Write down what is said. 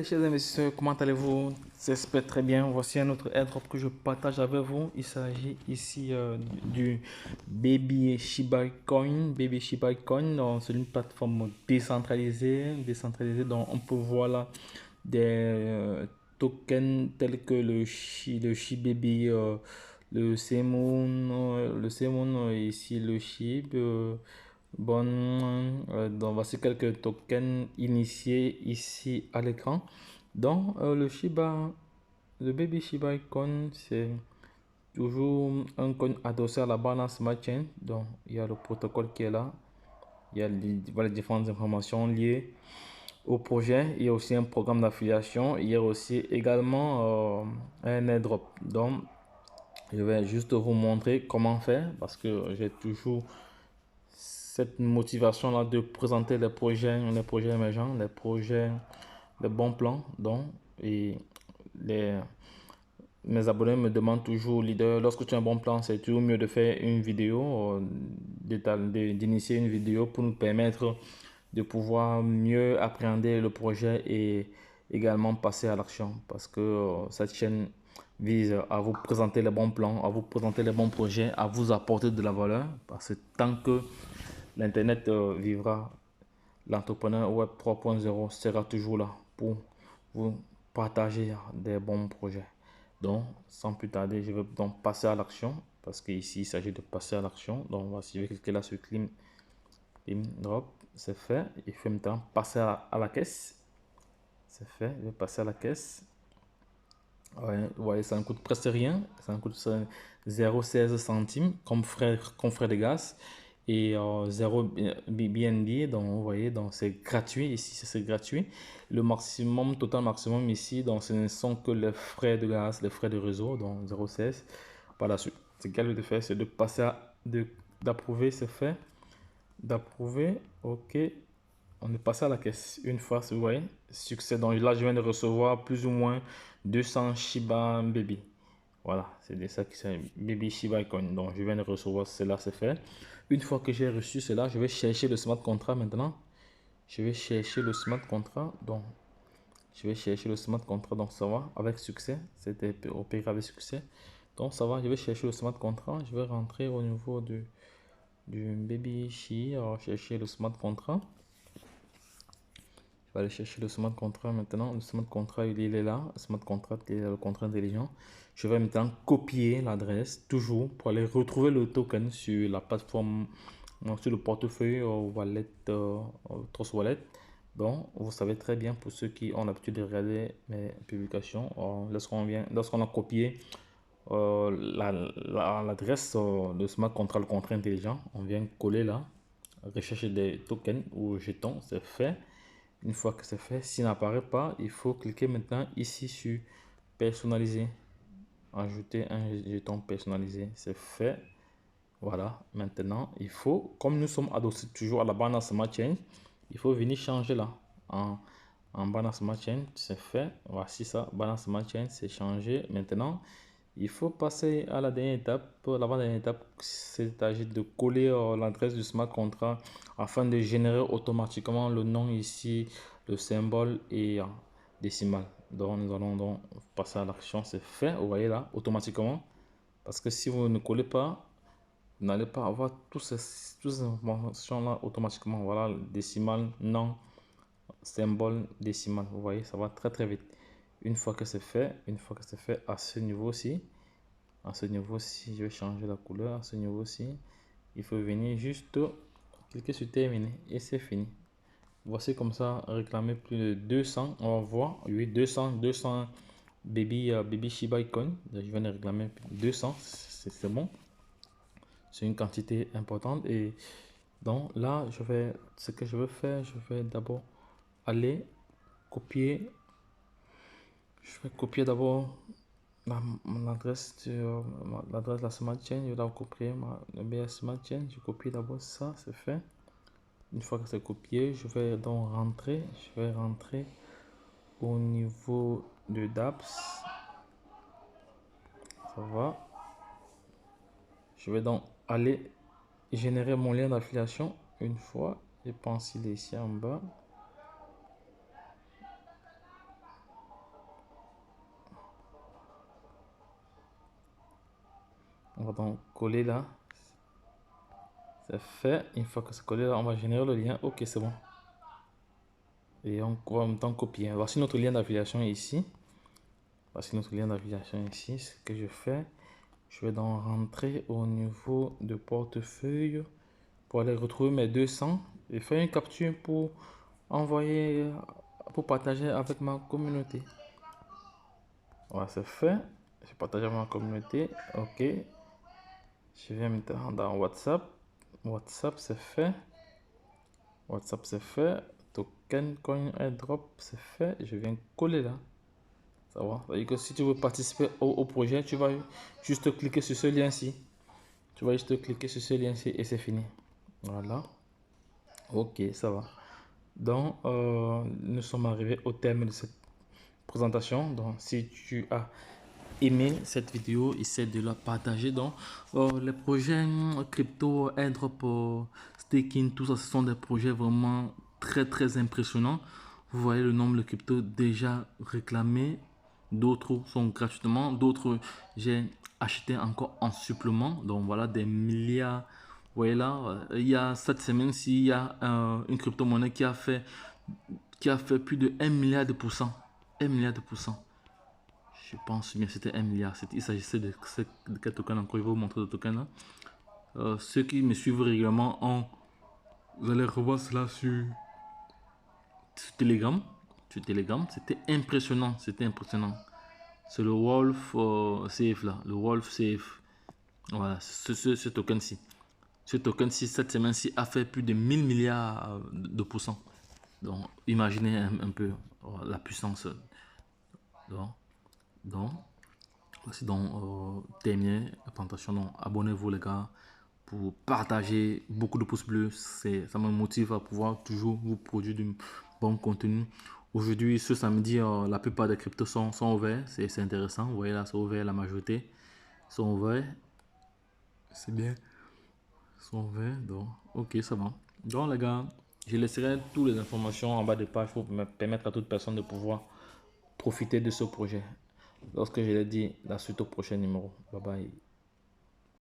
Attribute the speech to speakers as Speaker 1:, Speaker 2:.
Speaker 1: Chers investisseurs, comment allez-vous? J'espère très bien. Voici un autre airdrop que je partage avec vous. Il s'agit ici du Baby Shiba Coin. Baby Shiba Coin, donc, c'est une plateforme décentralisée dont on peut voir là des tokens tels que le Shibaby, le Semoon, ici le Shib. Bon, donc voici quelques tokens initiés ici à l'écran. Donc, le Baby Shiba Coin, c'est toujours un coin adossé à la Binance Smart Chain. Donc, il y a le protocole qui est là. Il y a les différentes informations liées au projet. Il y a aussi un programme d'affiliation. Il y a aussi également un airdrop. Donc, je vais juste vous montrer comment faire parce que j'ai toujours cette motivation-là de présenter les projets émergents, les projets, les bons plans. Donc, et les, mes abonnés me demandent toujours, leader, lorsque tu as un bon plan, c'est toujours mieux de faire une vidéo, d'initier une vidéo pour nous permettre de pouvoir mieux appréhender le projet et également passer à l'action. Parce que cette chaîne vise à vous présenter les bons plans, à vous présenter les bons projets, à vous apporter de la valeur. Parce que tant que l'Internet vivra, l'entrepreneur Web 3.0 sera toujours là pour vous partager des bons projets. Donc, sans plus tarder, je vais donc passer à l'action parce qu'ici, il s'agit de passer à l'action. Donc, voici, je vais cliquer là sur Clean Drop. C'est fait. Il faut maintenant passer à la caisse. C'est fait. Je vais passer à la caisse. Ouais, vous voyez, ça ne coûte presque rien. Ça ne coûte 0,16 centimes comme frais de gaz et 0 BNB. Donc, vous voyez, donc c'est gratuit. Ici, c'est gratuit. Le maximum, total maximum ici, donc ce ne sont que les frais de gaz, les frais de réseau, donc 0,16. Par la suite, ce qu'elle veut faire, c'est de passer d'approuver, c'est fait. D'approuver, ok. On est passé à la caisse une fois, vous voyez, succès. Donc là, je viens de recevoir plus ou moins 200 Shiba Baby. Voilà, c'est de ça qui c'est Baby Shiba Coin. Donc je viens de recevoir cela, c'est fait. Une fois que j'ai reçu cela, je vais chercher le smart contract maintenant. Je vais chercher le smart contract. Donc je vais chercher le smart contract. Donc ça va avec succès. C'était opéré avec succès. Donc ça va, je vais chercher le smart contract. Je vais rentrer au niveau du Baby Shiba, chercher le smart contract. Je vais aller chercher le smart contract maintenant. Le smart contract, il est là. Le smart contract, il est le contrat intelligent. Je vais maintenant copier l'adresse, toujours, pour aller retrouver le token sur la plateforme, sur le portefeuille Wallet, Trust Wallet. Donc, vous savez très bien, pour ceux qui ont l'habitude de regarder mes publications, lorsqu'on a copié l'adresse de smart contract, le contrat intelligent, on vient coller là, rechercher des tokens ou jetons, c'est fait. Une fois que c'est fait, s'il n'apparaît pas, il faut cliquer maintenant ici sur personnaliser. Ajouter un jeton personnalisé, c'est fait. Voilà, maintenant il faut, comme nous sommes adossés toujours à la Binance Smart Chain, il faut venir changer là en Binance Smart Chain, c'est fait. Voici ça, Binance Smart Chain, c'est changé. Maintenant, il faut passer à la dernière étape. L'avant-dernière étape, c'est de coller l'adresse du smart contract afin de générer automatiquement le nom ici, le symbole et décimal. Donc, nous allons donc passer à l'action. C'est fait, vous voyez là, automatiquement. Parce que si vous ne collez pas, vous n'allez pas avoir toutes ces informations-là automatiquement. Voilà, décimal, nom, symbole, décimal. Vous voyez, ça va très très vite. Une fois que c'est fait, à ce niveau-ci, je vais changer la couleur. À ce niveau-ci, il faut venir juste cliquer sur terminer et c'est fini. Voici comme ça, réclamer plus de 200. On va voir, oui, 200 baby Shiba Coin. Je viens de réclamer 200, c'est bon. C'est une quantité importante et donc là, ce que je vais faire, je vais d'abord aller copier. Je vais copier d'abord l'adresse de la Smart Chain. Je vais la copier, la BS Smart Chain. Je copie d'abord ça, c'est fait. Une fois que c'est copié, je vais donc rentrer. Je vais rentrer au niveau de DApps. Ça va. Je vais donc aller générer mon lien d'affiliation une fois. Je pense qu'il est ici en bas.
Speaker 2: va donc coller là. C'est fait. Une fois que c'est collé là, on va générer le lien. Ok, c'est bon. Et on va en même temps copier. Voici notre lien d'affiliation ici. Voici notre lien d'affiliation ici. Ce que je fais, je vais donc rentrer au niveau de portefeuille pour aller retrouver mes 200 et faire une capture pour envoyer, pour partager avec ma communauté. Voilà, c'est fait. Je partage avec ma communauté. Ok. Je viens maintenant dans WhatsApp. WhatsApp, c'est fait. WhatsApp, c'est fait. Token coin airdrop, c'est fait. Je viens coller là. Ça va. C'est-à-dire que si tu veux participer au projet, tu vas juste cliquer sur ce lien-ci. Tu vas juste cliquer sur ce lien-ci et c'est fini. Voilà. Ok, ça va. Donc, nous sommes arrivés au terme de cette présentation. Donc, si tu as aimé cette vidéo, essaie de la partager. Donc, les projets crypto, airdrop, staking, tout ça, ce sont des projets vraiment très impressionnants. Vous voyez le nombre de cryptos déjà réclamés. D'autres sont gratuitement, d'autres j'ai acheté encore en supplément. Donc voilà, des milliards. Vous voyez là, il y a cette semaine-ci, il y a une crypto-monnaie qui a fait plus de 1 milliard de pourcents. 1 milliard de pourcents. Je pense bien c'était 1 milliard. Il s'agissait de quel token encore. Je vais vous montrer le token là. Ceux qui me suivent régulièrement, vous allez revoir cela sur Telegram. Sur Telegram, c'était impressionnant. C'était impressionnant. C'est le Wolf Safe là. Le Wolf Safe. Voilà, ce token-ci. Ce token-ci, cette semaine-ci, a fait plus de 1000 milliards de pourcents. Donc, imaginez un peu la puissance. Donc voici donc terminé la présentation. Donc, abonnez-vous les gars pour partager beaucoup de pouces bleus. Ça me motive à pouvoir toujours vous produire du bon contenu. Aujourd'hui, ce samedi, la plupart des cryptos sont ouverts. C'est intéressant. Vous voyez là, c'est ouvert, la majorité sont ouverts. C'est bien. Sont ouverts. Donc, ok, ça va. Donc, les gars, je laisserai toutes les informations en bas de page pour me permettre à toute personne de pouvoir profiter de ce projet. Lorsque je l'ai dit, la suite au prochain numéro. Bye bye.